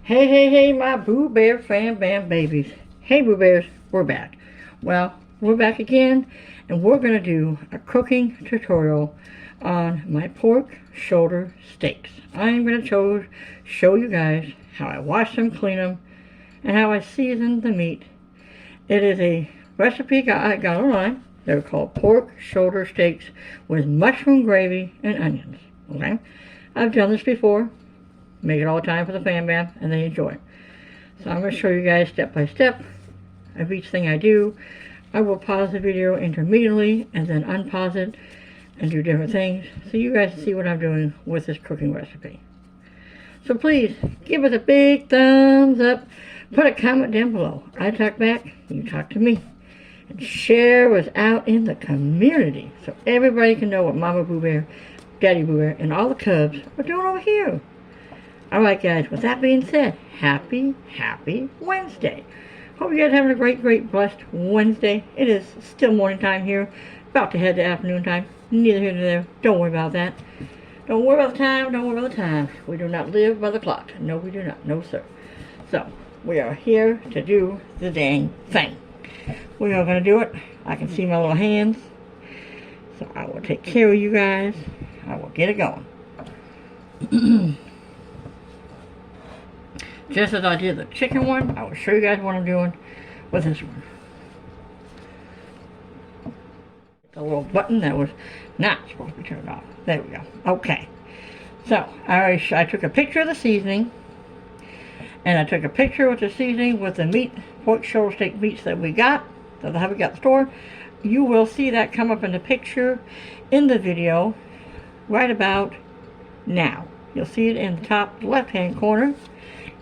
Hey, hey, hey, my Boo Bear fan bam babies. Hey, Boo Bears, we're back. Well, we're back again, and we're going to do a cooking tutorial on my pork shoulder steaks. I'm going to show you guys how I wash them, clean them, and how I season the meat. It is a recipe I got online. They're called pork shoulder steaks with mushroom gravy and onions. Okay? I've done this before. Make it all the time for the fan bam, and they enjoy it. So I'm going to show you guys step by step of each thing I do. I will pause the video intermittently and then unpause it and do different things so you guys see what I'm doing with this cooking recipe. So please give us a big thumbs up. Put a comment down below. I talk back, you talk to me. And share what's out in the community so everybody can know what Mama Boo Bear, Daddy Boo Bear, and all the cubs are doing over here. Alright guys, with that being said, happy Wednesday. Hope you guys are having a great, blessed Wednesday. It is still morning time here, about to head to afternoon time. Neither here nor there. Don't worry about that. Don't worry about the time, don't worry about the time. We do not live by the clock. No, we do not. No, sir. So, we are here to do the dang thing. We are going to do it. I can see my little hands. So, I will take care of you guys. I will get it going. Just as I did the chicken one, I will show you guys what I'm doing with this one. The little button that was not supposed to be turned off. There we go. Okay. So, I took a picture of the seasoning. And I took a picture with the seasoning with the meat, pork shoulder steak meats that we got, that we got at the store. You will see that come up in the picture in the video right about now. You'll see it in the top left-hand corner.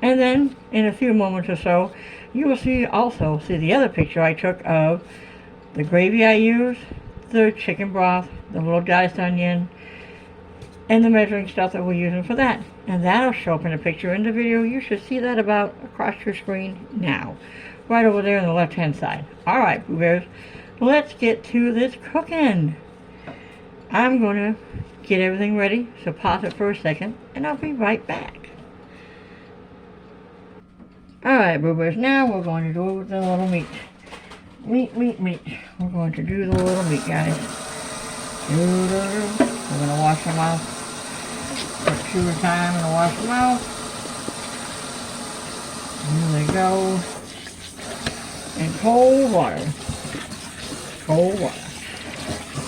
And then, in a few moments or so, you will also see the other picture I took of the gravy I used, the chicken broth, the little diced onion, and the measuring stuff that we're using for that. And that'll show up in the picture in the video. You should see that about across your screen now. Right over there on the left-hand side. Alright, Boo Bears, let's get to this cooking. I'm going to get everything ready, so pause it for a second, and I'll be right back. Alright, Boo Bears, now we're going to do the little meat. Meat. We're going to do the little meat, guys. We're going to wash them off. Put 2 at a time and wash them out. Here they go. In cold water. Cold water.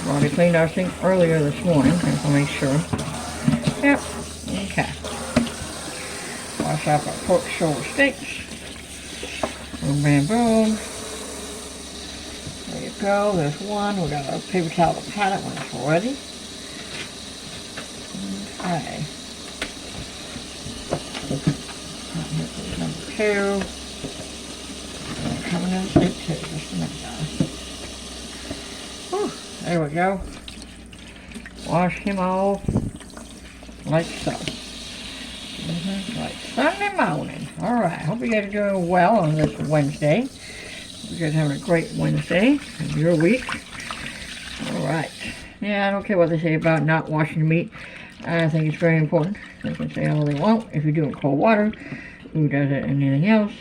We already cleaned our sink earlier this morning, just to make sure. Yep. Okay. Wash off our pork shoulder steaks. Boom, bam, boom. There you go. There's one. We got our paper towel to pat it when it's ready. Okay. Number 2. Coming in steak too. Just a minute, guys. Whew. There we go. Wash him off like so. Like Sunday morning. Alright, hope you guys are doing well on this Wednesday. Hope you guys are having a great Wednesday of your week. Alright. Yeah, I don't care what they say about not washing your meat. I think it's very important. They can say all they want. If you do it in cold water, who does it in anything else?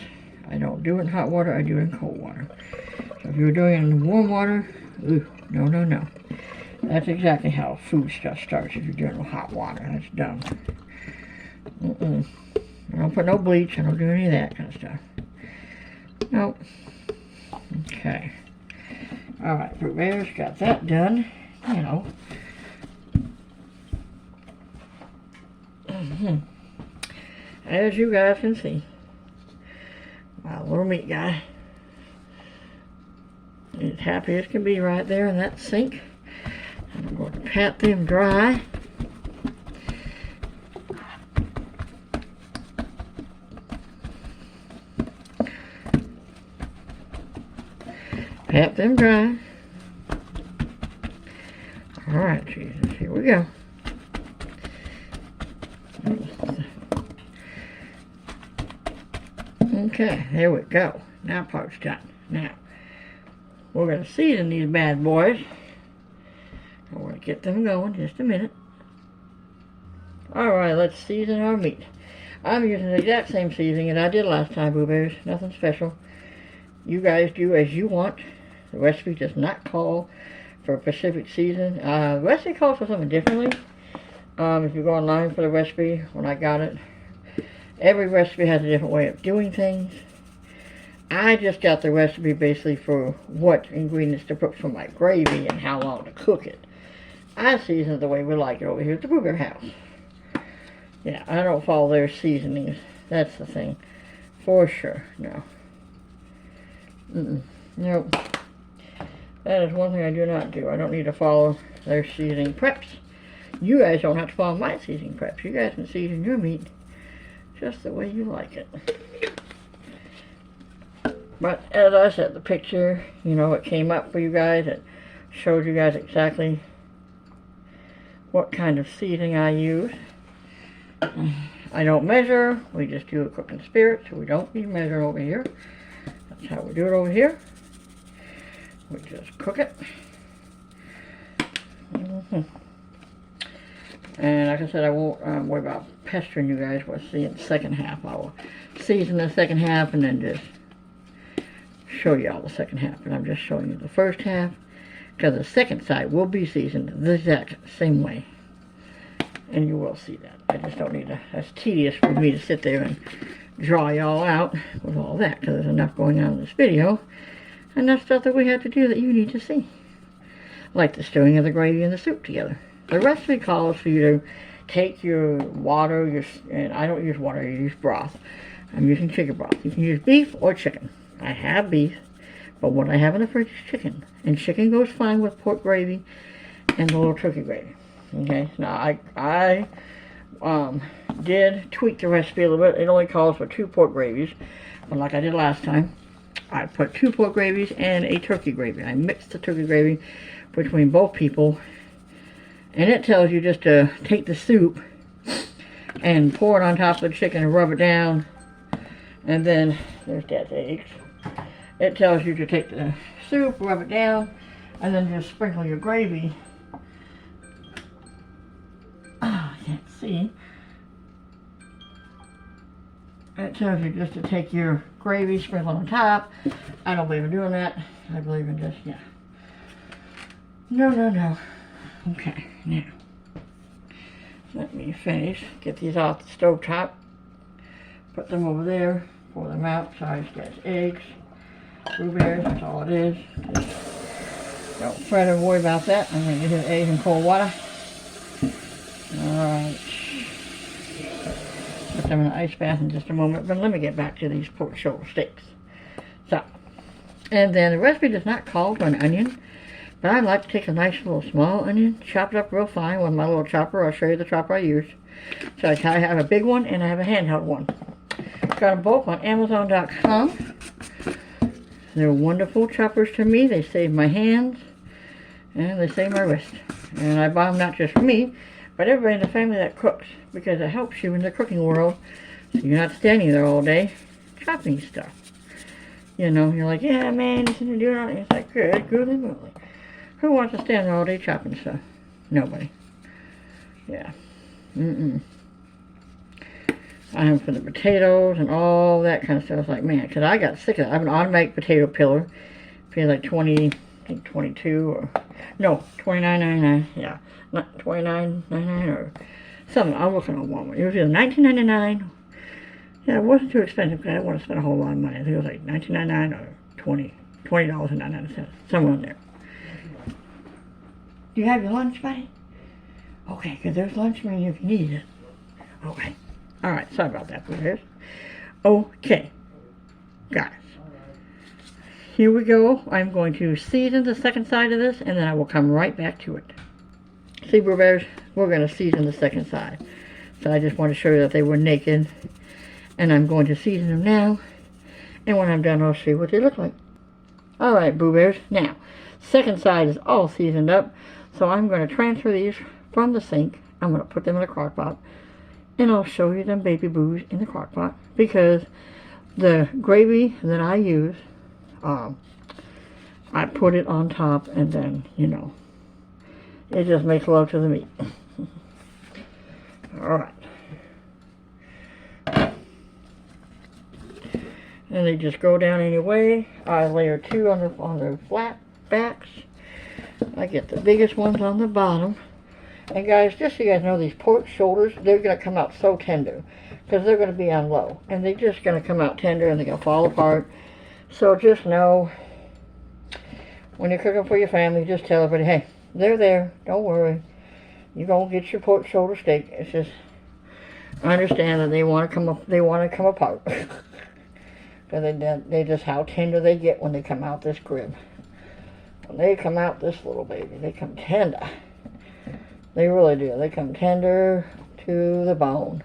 I don't do it in hot water, I do it in cold water. So if you're doing it in warm water, no. That's exactly how food stuff starts if you're doing it in hot water. That's dumb. I don't put no bleach, I don't do any of that kind of stuff. Nope. Okay. Alright, Boo Bears, got that done. You know. As you guys can see, my little meat guy is happy as can be right there in that sink. I'm going to pat them dry. Pat them dry. Alright, Jesus, here we go. Okay, there we go. Now part's done. Now, we're going to season these bad boys. We're going to get them going just a minute. Alright, let's season our meat. I'm using the exact same seasoning as I did last time, Boo Bears. Nothing special. You guys do as you want. The recipe does not call for a specific season. The recipe calls for something differently. If you go online for the recipe, when I got it, every recipe has a different way of doing things. I just got the recipe basically for what ingredients to put for my gravy and how long to cook it. I season it the way we like it over here at the Boo Bear house. Yeah, I don't follow their seasonings. That's the thing. For sure. No. Nope. That is one thing I do not do. I don't need to follow their seasoning preps. You guys don't have to follow my seasoning preps. You guys can season your meat just the way you like it. But as I said, the picture, you know, it came up for you guys. It showed you guys exactly what kind of seasoning I use. I don't measure. We just do a cooking spirit, so we don't need measuring over here. That's how we do it over here. We just cook it. And like I said, I won't worry about pestering you guys with seeing the second half. I will season the second half and then just show you all the second half. But I'm just showing you the first half because the second side will be seasoned the exact same way. And you will see that. I just don't need to, that's tedious for me to sit there and draw y'all out with all that because there's enough going on in this video. Enough stuff that we have to do that you need to see. Like the stirring of the gravy and the soup together. The recipe calls for you to take your water, and I don't use water, I use broth. I'm using chicken broth. You can use beef or chicken. I have beef, but what I have in the fridge is chicken. And chicken goes fine with pork gravy and a little turkey gravy. Okay, now I did tweak the recipe a little bit. It only calls for 2 pork gravies, but like I did last time, I put 2 pork gravies and a turkey gravy. I mixed the turkey gravy between both people, and it tells you just to take the soup and pour it on top of the chicken and rub it down, and then there's Dad's eggs. It tells you to take the soup, rub it down, and then just sprinkle your gravy. I can't see. It tells you just to take your gravy, sprinkle on top. I don't believe in doing that. I believe in just, yeah. No. Okay, now, let me finish. Get these off the stove top. Put them over there. Pour them out. Sorry, guys. Eggs. Boo Bears, that's all it is. Just don't fret or worry about that. I'm going to get the eggs in cold water. Alright. Put them in the ice bath in just a moment, but let me get back to these pork shoulder steaks. So, and then the recipe does not call for an onion, but I like to take a nice little small onion, chop it up real fine with my little chopper. I'll show you the chopper I use. So I have a big one and I have a handheld one. Got them both on Amazon.com. They're wonderful choppers to me. They save my hands and they save my wrist. And I buy them not just for me, but everybody in the family that cooks, because it helps you in the cooking world. So you're not standing there all day chopping stuff. You know, you're like, yeah, man, you shouldn't do it. It's like, good, googly moogly. Who wants to stand there all day chopping stuff? Nobody. Yeah. I am for the potatoes and all that kind of stuff. It's like, man, because I got sick of it. I have an automatic potato peeler. Pays like 20, I think 22 or, no, $29.99. Yeah, not $29.99 or something. I'm looking on Walmart. It was either $19.99. Yeah, it wasn't too expensive because I didn't want to spend a whole lot of money. I think it was like $19.99 or $20.99. Somewhere in there. Do you have your lunch, buddy? Okay, because there's lunch menu if you need it. Okay. Alright, sorry about that, please. Okay. Guys. Here we go. I'm going to season the second side of this, and then I will come right back to it. See, Boo Bears, we're going to season the second side. So I just want to show you that they were naked. And I'm going to season them now. And when I'm done, I'll show you what they look like. Alright, Boo Bears. Now, second side is all seasoned up. So I'm going to transfer these from the sink. I'm going to put them in a crock pot. And I'll show you them baby boos in the crock pot. Because the gravy that I use, I put it on top and then, you know, it just makes love to the meat. Alright. And they just go down anyway. I layer 2 on their flat backs. I get the biggest ones on the bottom. And guys, just so you guys know, these pork shoulders, they're going to come out so tender. Because they're going to be on low. And they're just going to come out tender and they're going to fall apart. So just know, when you're cooking for your family, just tell everybody, hey, they're there. Don't worry. You're going to get your pork shoulder steak. It's just, I understand that they want to come up, they want to come apart. Because they just how tender they get when they come out this crib. When they come out this little baby, they come tender. They really do. They come tender to the bone.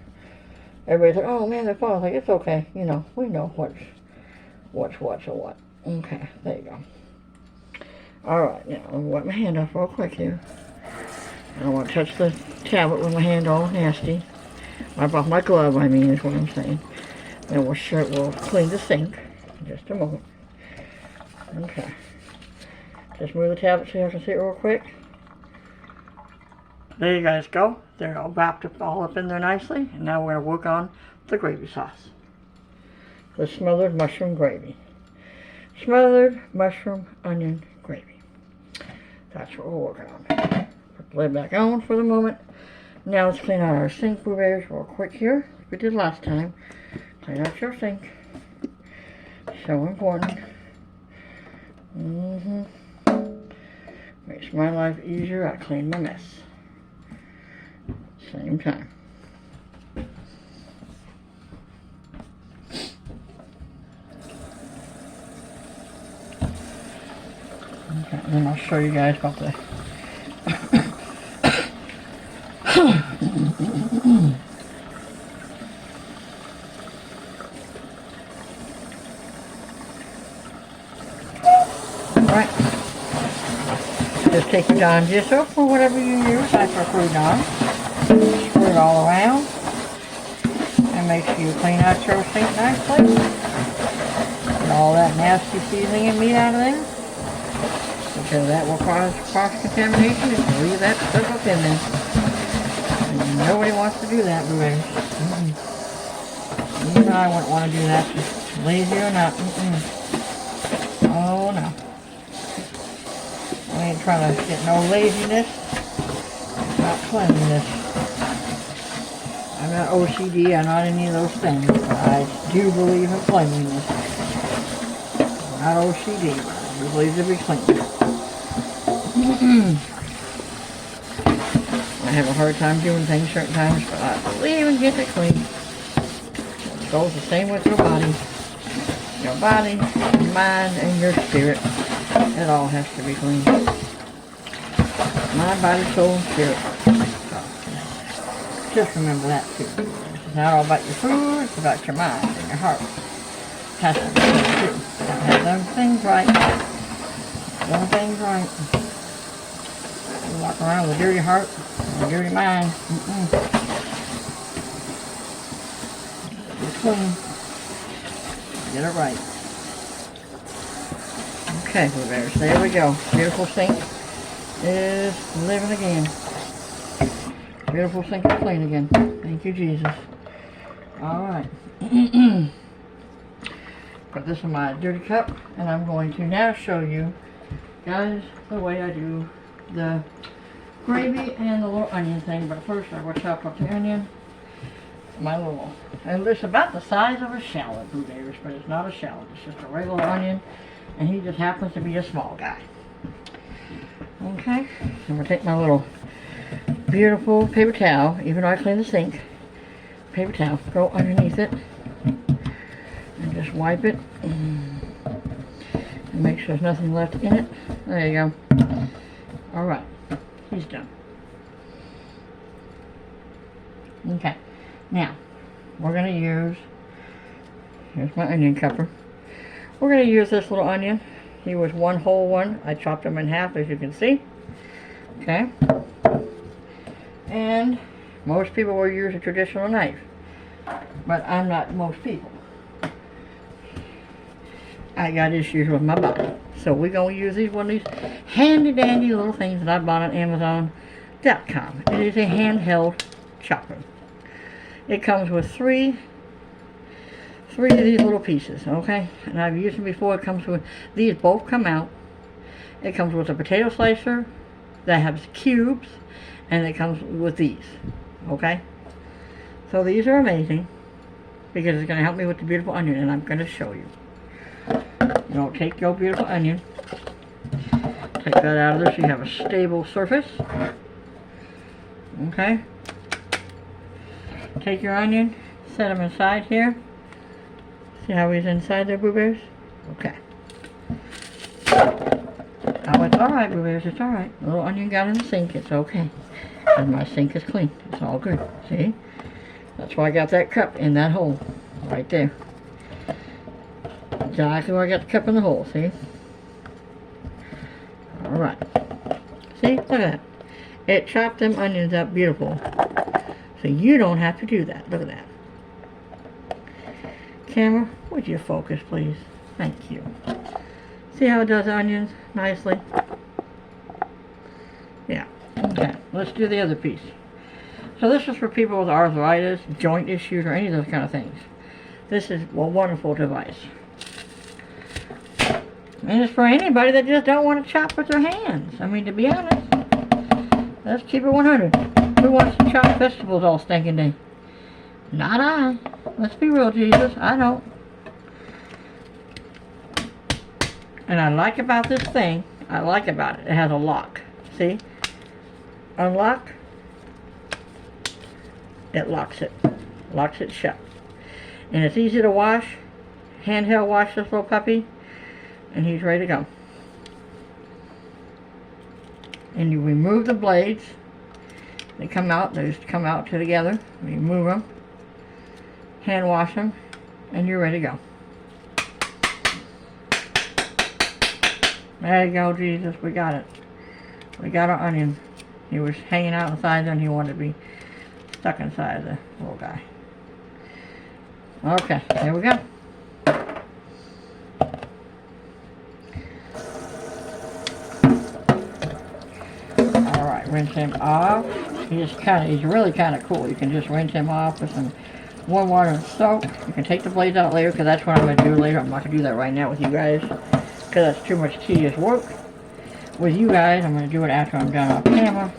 Everybody's like, oh man, they're falling. I was like, it's okay. You know, we know what's what or what. Okay, there you go. Alright, now I'm going to wipe my hand off real quick here. I don't want to touch the tablet with my hand all nasty. Wipe off my glove, I mean, is what I'm saying. Then we'll clean the sink in just a moment. Okay. Just move the tablet so you can see it real quick. There you guys go. They're all wrapped up all up in there nicely. And now we're going to work on the gravy sauce. The smothered mushroom gravy. Smothered mushroom onion gravy. That's what we're working on. Put the lid back on for the moment. Now let's clean out our sink, Boo Bears, real quick here. Like we did last time. Clean out your sink. So important. Makes my life easier. I clean my mess. Same time. Okay, and then I'll show you guys about the Alright. Just take your Dawn dish soap or whatever you use. I prefer Dawn. Spread it all around. And make sure you clean out your sink nicely. Get all that nasty seasoning and meat out of there. Because that will cause cross-contamination if you leave that stuff up in there. And nobody wants to do that, Boo Bears. Even I wouldn't want to do that, just lazy or not. Oh no. I ain't trying to get no laziness, not cleanliness. I'm not OCD, I'm not any of those things, but I do believe in cleanliness. I'm not OCD, but I do believe to be clean. I have a hard time doing things certain times, but I believe in getting it clean. It goes the same with your body. Your body, your mind, and your spirit. It all has to be clean. Mind, body, soul, and spirit. So, just remember that too. It's not all about your food, it's about your mind and your heart. It has to be clean too. You gotta have them things right. Them things right. You walk around with a dirty heart and a dirty mind. Be clean. Get it right. Okay, Boo Bears, there we go. Beautiful sink is living again. Beautiful sink is clean again. Thank you, Jesus. Alright. Put this in my dirty cup, and I'm going to now show you, guys, the way I do the gravy and the little onion thing. But first, I will chop up the onion. And it's about the size of a shallot, Boo Bears, but it's not a shallot. It's just a regular onion. And he just happens to be a small guy. Okay, I'm going to take my little beautiful paper towel, even though I clean the sink. Paper towel, go underneath it. And just wipe it. And make sure there's nothing left in it. There you go. Alright, he's done. Okay, now, we're going to use, here's my onion cupper. We're going to use this little onion. He was one whole one. I chopped him in half, as you can see. Okay. And most people will use a traditional knife. But I'm not most people. I got issues with my body. So we're going to use one of these handy dandy little things that I bought on Amazon.com. It is a handheld chopper. It comes with three 3 of these little pieces, okay? And I've used them before. It comes with, these both come out. It comes with a potato slicer that has cubes, and it comes with these, okay? So these are amazing because it's going to help me with the beautiful onion, and I'm going to show you. You know, take your beautiful onion, take that out of there so you have a stable surface, okay? Take your onion, set them inside here. See how he's inside there, Boo Bears? Okay. Oh, it's alright, Boo Bears, it's alright. The little onion got in the sink, it's okay. And my sink is clean, it's all good, see? That's why I got that cup in that hole, right there. Exactly where I got the cup in the hole, see? Alright. See, look at that. It chopped them onions up beautiful. So you don't have to do that, look at that. Camera, would you focus, please? Thank you. See how it does onions nicely? Yeah. Okay, let's do the other piece. So this is for people with arthritis, joint issues, or any of those kind of things. This is a wonderful device. And it's for anybody that just don't want to chop with their hands. I mean, to be honest, let's keep it 100. Who wants to chop vegetables all stinking day? Not I. Let's be real, Jesus. I don't. And I like about this thing, I like about it, it has a lock. See? Unlock. It locks it. Locks it shut. And it's easy to wash. Handheld wash this little puppy. And he's ready to go. And you remove the blades. They come out together. Remove them. Hand wash them. And you're ready to go. There you go, Jesus. We got it. We got our onion. He was hanging out inside there and he wanted to be stuck inside the little guy. Okay, there we go. Alright, rinse him off. He's really kind of cool. You can just rinse him off with some warm water and soap. You can take the blades out later because that's what I'm going to do later. I'm not going to do that right now with you guys because that's too much tedious work. With you guys, I'm going to do it after I'm done off camera.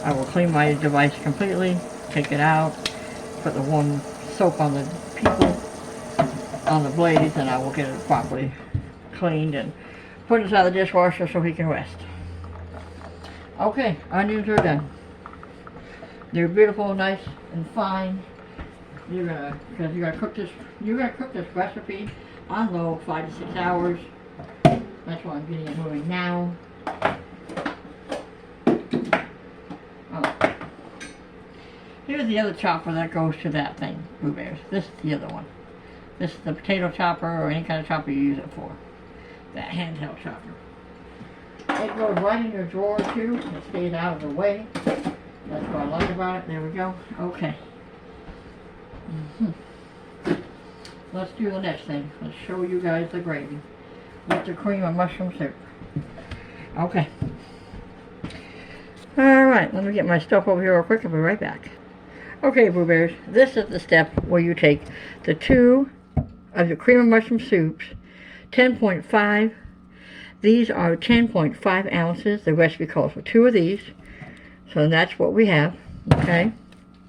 I will clean my device completely, take it out, put the warm soap on the on the blades, and I will get it properly cleaned and put it inside the dishwasher so he can rest. Okay, onions are done. They're beautiful, nice, and fine. You're gonna cook this recipe on low 5 to 6 hours. That's why I'm getting it moving now. Oh. Here's the other chopper that goes to that thing, Boo Bears. This is the other one. This is the potato chopper or any kind of chopper you use it for. That handheld chopper. It goes right in your drawer too. It stays out of the way. That's what I like about it. There we go. Okay. Let's do the next thing. Let's show you guys the gravy with the cream of mushroom soup. Okay. Alright, let me get my stuff over here real quick. I'll be right back. Okay, Boo Bears, this is the step where you take the 2 of your cream of mushroom soups, 10.5. These are 10.5 ounces. The recipe calls for 2 of these. So that's what we have, okay?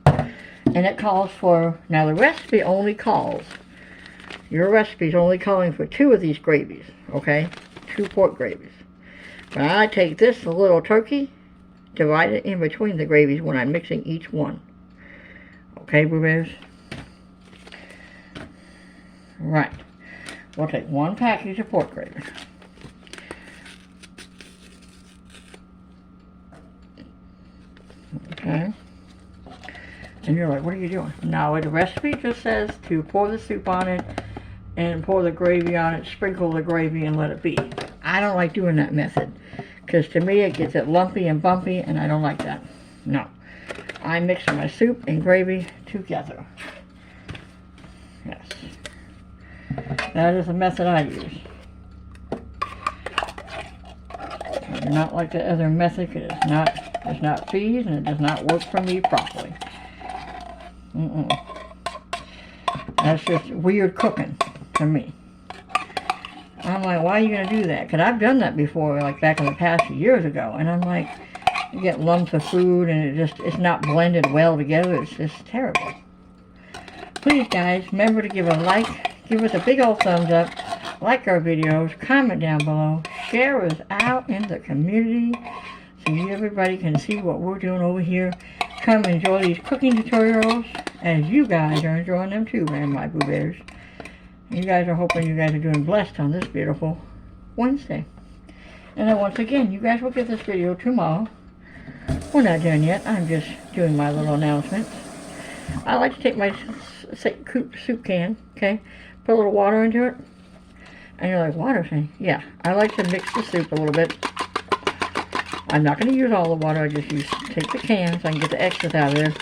And it calls for, now the recipe only calls, your recipe is only calling for 2 of these gravies, okay? 2 pork gravies. But I take this little turkey, divide it in between the gravies when I'm mixing each one. Okay, Boo Bears? Right. We'll take 1 package of pork gravy. Okay. And you're like, what are you doing? No, the recipe just says to pour the soup on it and pour the gravy on it, sprinkle the gravy and let it be. I don't like doing that method because to me it gets it lumpy and bumpy and I don't like that. No. I mix my soup and gravy together. Yes. That is the method I use. I do not like the other method. It does not feed and it does not work for me properly. That's just weird cooking to me. I'm like, why are you going to do that? Because I've done that before, like back in the past years ago. And I'm like, you get lumps of food and it's not blended well together. It's just terrible. Please, guys, remember to give a like, give us a big old thumbs up, like our videos, comment down below, share us out in the community so everybody can see what we're doing over here. Come enjoy these cooking tutorials as you guys are enjoying them too, man, my Boo Bears. You guys are hoping you guys are doing blessed on this beautiful Wednesday. And then once again, you guys will get this video tomorrow. We're not done yet. I'm just doing my little announcements. I like to take my soup can, okay, put a little water into it. And you're like, water thing? Yeah, I like to mix the soup a little bit. I'm not going to use all the water. I just take the can so I can get the excess out of there.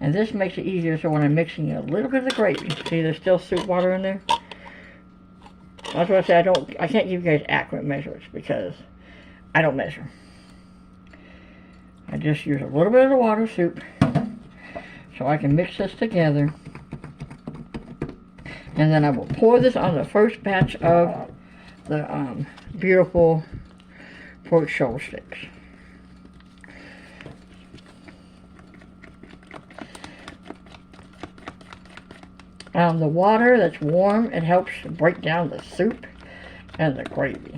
And this makes it easier so when I'm mixing a little bit of the gravy, see there's still soup water in there? That's what I say, I can't give you guys accurate measurements because I don't measure. I just use a little bit of the water soup so I can mix this together. And then I will pour this on the first batch of the beautiful pork shoulder sticks. The water that's warm, it helps break down the soup and the gravy.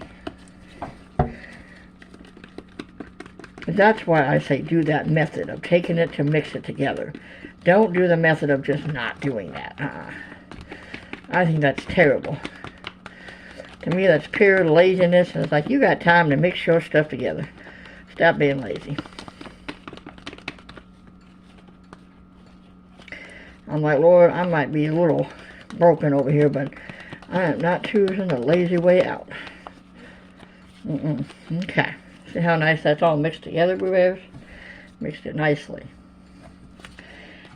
That's why I say do that method of taking it to mix it together. Don't do the method of just not doing that. I think that's terrible. To me, that's pure laziness. And it's like, you got time to mix your stuff together. Stop being lazy. I'm like, Lord, I might be a little broken over here, but I am not choosing the lazy way out. Okay. See how nice that's all mixed together, Boo Bears? Mixed it nicely.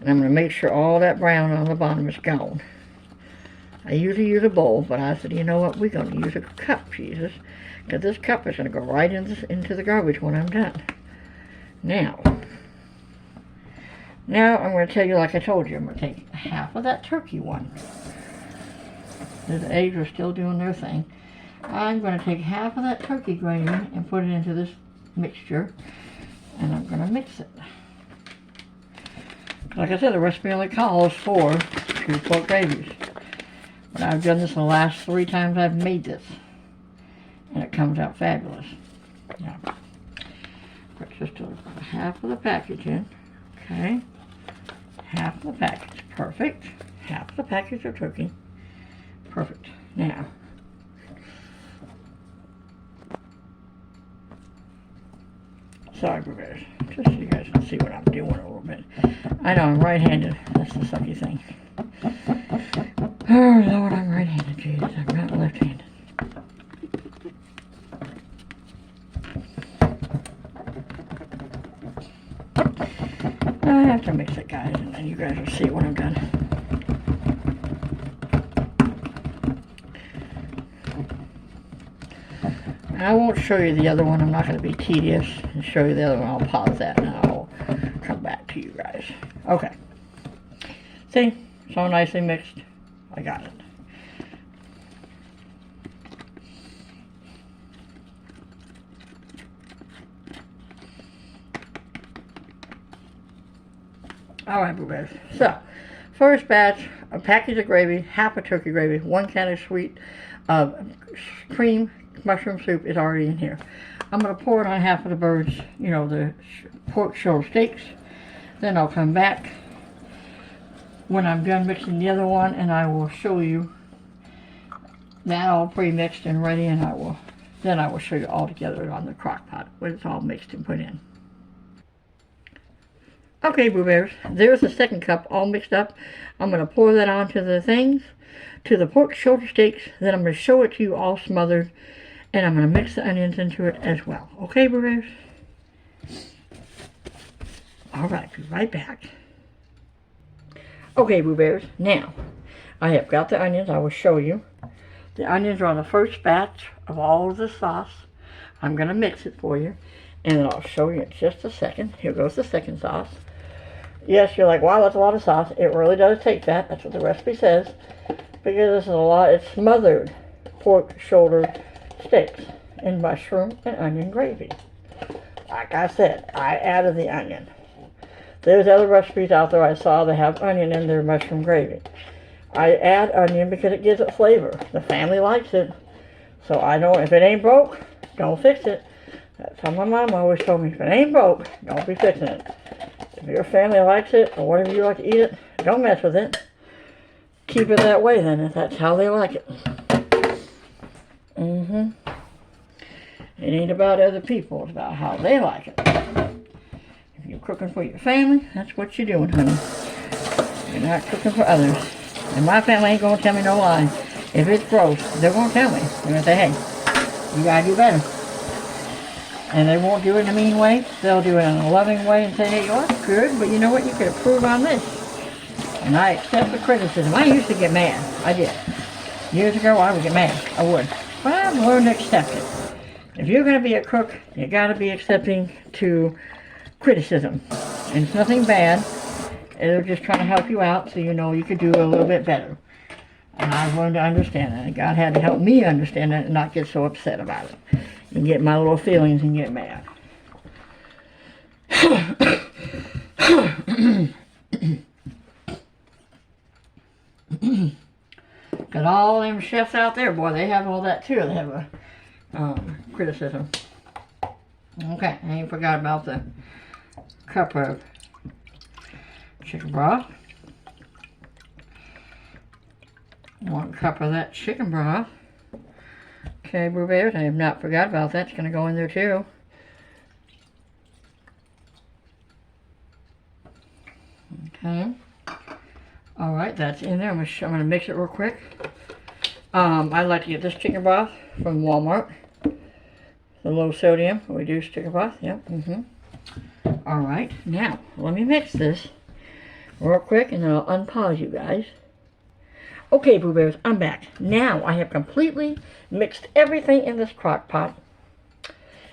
And I'm going to make sure all that brown on the bottom is gone. I usually use a bowl, but I said, you know what, we're going to use a cup, Jesus. Because this cup is going to go right into the garbage when I'm done. Now I'm going to tell you, like I told you, I'm going to take half of that turkey one. The eggs are still doing their thing. I'm going to take half of that turkey gravy and put it into this mixture. And I'm going to mix it. Like I said, the recipe only calls for 2 pork gravies. But I've done this the last 3 times I've made this. And it comes out fabulous. Now, put just half of the package in. Okay. Half of the package. Perfect. Half of the package of turkey. Perfect. Now, sorry, Boo Bears. Just so you guys can see what I'm doing a little bit. I know I'm right-handed. That's the sucky thing. Oh, Lord, I'm right-handed, Jesus. I'm not left-handed. I have to mix it, guys, and then you guys will see when I'm done. And I won't show you the other one. I'm not going to be tedious and show you the other one. I'll pause that and I'll come back to you guys. Okay. See? So nicely mixed. I got it. Alright, Boo Bears. So, first batch, a package of gravy, half a turkey gravy, 1 can of sweet cream mushroom soup is already in here. I'm going to pour it on half of the birds, you know, the pork shoulder steaks. Then I'll come back when I'm done mixing the other one, and I will show you that all pre-mixed and ready, and then I will show you all together on the crock pot when it's all mixed and put in. Okay, Boo Bears, there's the second cup all mixed up. I'm going to pour that onto the things, to the pork shoulder steaks. Then I'm going to show it to you all smothered, and I'm going to mix the onions into it as well. Okay, Boo Bears? Alright, be right back. Okay, Boo Bears, now I have got the onions. I will show you. The onions are on the first batch of all of the sauce. I'm going to mix it for you, and I'll show you in just a second. Here goes the second sauce. Yes, you're like, wow, that's a lot of sauce. It really does take that. That's what the recipe says. Because this is a lot. It's smothered pork shoulder steaks in mushroom and onion gravy. Like I said, I added the onion. There's other recipes out there I saw that have onion in their mushroom gravy. I add onion because it gives it flavor. The family likes it. So I don't, if it ain't broke, don't fix it. That's how my mom always told me, if it ain't broke, don't be fixing it. If your family likes it, or whatever you like to eat it, don't mess with it. Keep it that way then, if that's how they like it. It ain't about other people, it's about how they like it. If you're cooking for your family, that's what you're doing, honey. You're not cooking for others. And my family ain't gonna tell me no lie. If it's gross, they're gonna tell me. They're gonna say, hey, you gotta do better. And they won't do it in a mean way. They'll do it in a loving way and say, hey, oh, that's good, but you know what? You could improve on this. And I accept the criticism. I used to get mad. I did. Years ago, I would get mad. I would. But I've learned to accept it. If you're going to be a cook, you got to be accepting to criticism. And it's nothing bad. It'll just try to help you out so you know you could do a little bit better. And I've learned to understand that. And God had to help me understand that and not get so upset about it. And get my little feelings and get mad. Got all them chefs out there, boy, they have all that too. They have a criticism. Okay, I ain't forgot about the cup of chicken broth. 1 cup of that chicken broth. Okay, Boo Bears, I have not forgot about that. It's going to go in there too. Okay. Alright, that's in there. I'm going to mix it real quick. I like to get this chicken broth from Walmart. The low sodium, reduced chicken broth. Yep. Alright, now, let me mix this real quick and then I'll unpause you guys. Okay, Boo Bears, I'm back. Now I have completely mixed everything in this crock pot.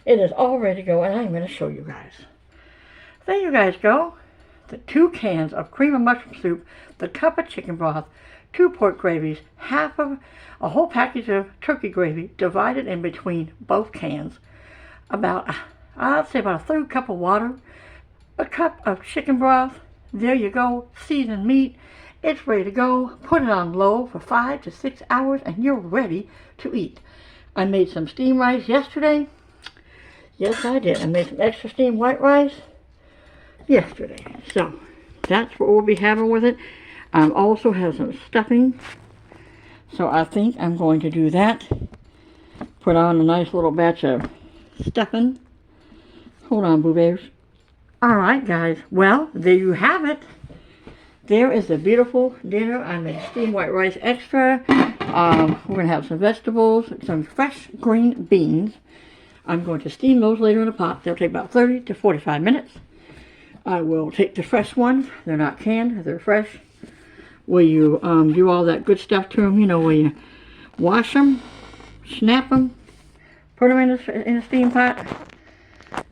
It is all ready to go, and I'm going to show you guys. There you guys go. The 2 cans of cream of mushroom soup, the cup of chicken broth, 2 pork gravies, half of a whole package of turkey gravy divided in between both cans. About, I'd say about a 1/3 cup of water, a cup of chicken broth. There you go, seasoned meat. It's ready to go. Put it on low for 5 to 6 hours and you're ready to eat. I made some steamed rice yesterday. Yes, I did. I made some extra steamed white rice yesterday. So, that's what we'll be having with it. I also have some stuffing. So, I think I'm going to do that. Put on a nice little batch of stuffing. Hold on, Boo Bears. Alright, guys. Well, there you have it. There is a beautiful dinner. I made steamed white rice extra. We're going to have some vegetables, some fresh green beans. I'm going to steam those later in a pot. They'll take about 30 to 45 minutes. I will take the fresh ones. They're not canned. They're fresh. Where you do all that good stuff to them. You know, where you wash them, snap them, put them in a steam pot,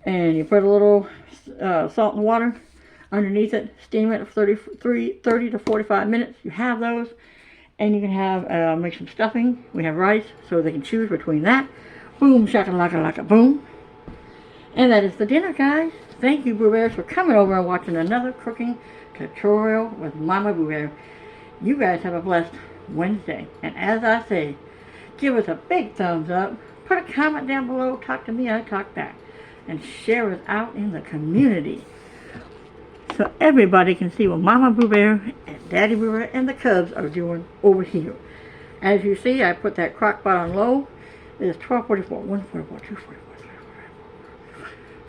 and you put a little salt and water underneath it, steam it for 30 to 45 minutes. You have those, and you can have make some stuffing. We have rice, so they can choose between that. Boom, shakalaka boom. And that is the dinner, guys. Thank you, Boo Bears, for coming over and watching another cooking tutorial with Mama Boo Bear. You guys have a blessed Wednesday. And as I say, give us a big thumbs up. Put a comment down below. Talk to me, I talk back. And share us out in the community, so everybody can see what Mama Boo Bear and Daddy Boo Bear and the Cubs are doing over here. As you see, I put that crock pot on low. It's 12:44, 1:44, 2:44, 3:44.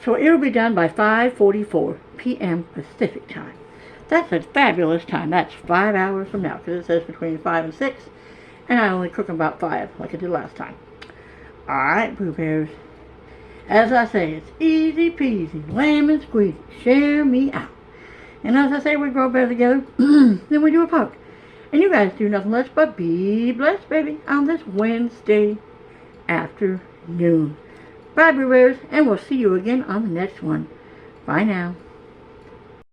So it'll be done by 5:44 p.m. Pacific time. That's a fabulous time. That's 5 hours from now, because it says between 5 and 6. And I only cook about 5, like I did last time. Alright, Boo Bears. As I say, it's easy peasy, lemon squeezy. Share me out. And as I say, we grow better together, then we do a poke. And you guys do nothing less but be blessed, baby, on this Wednesday afternoon. Bye, Boo Bears, and we'll see you again on the next one. Bye now.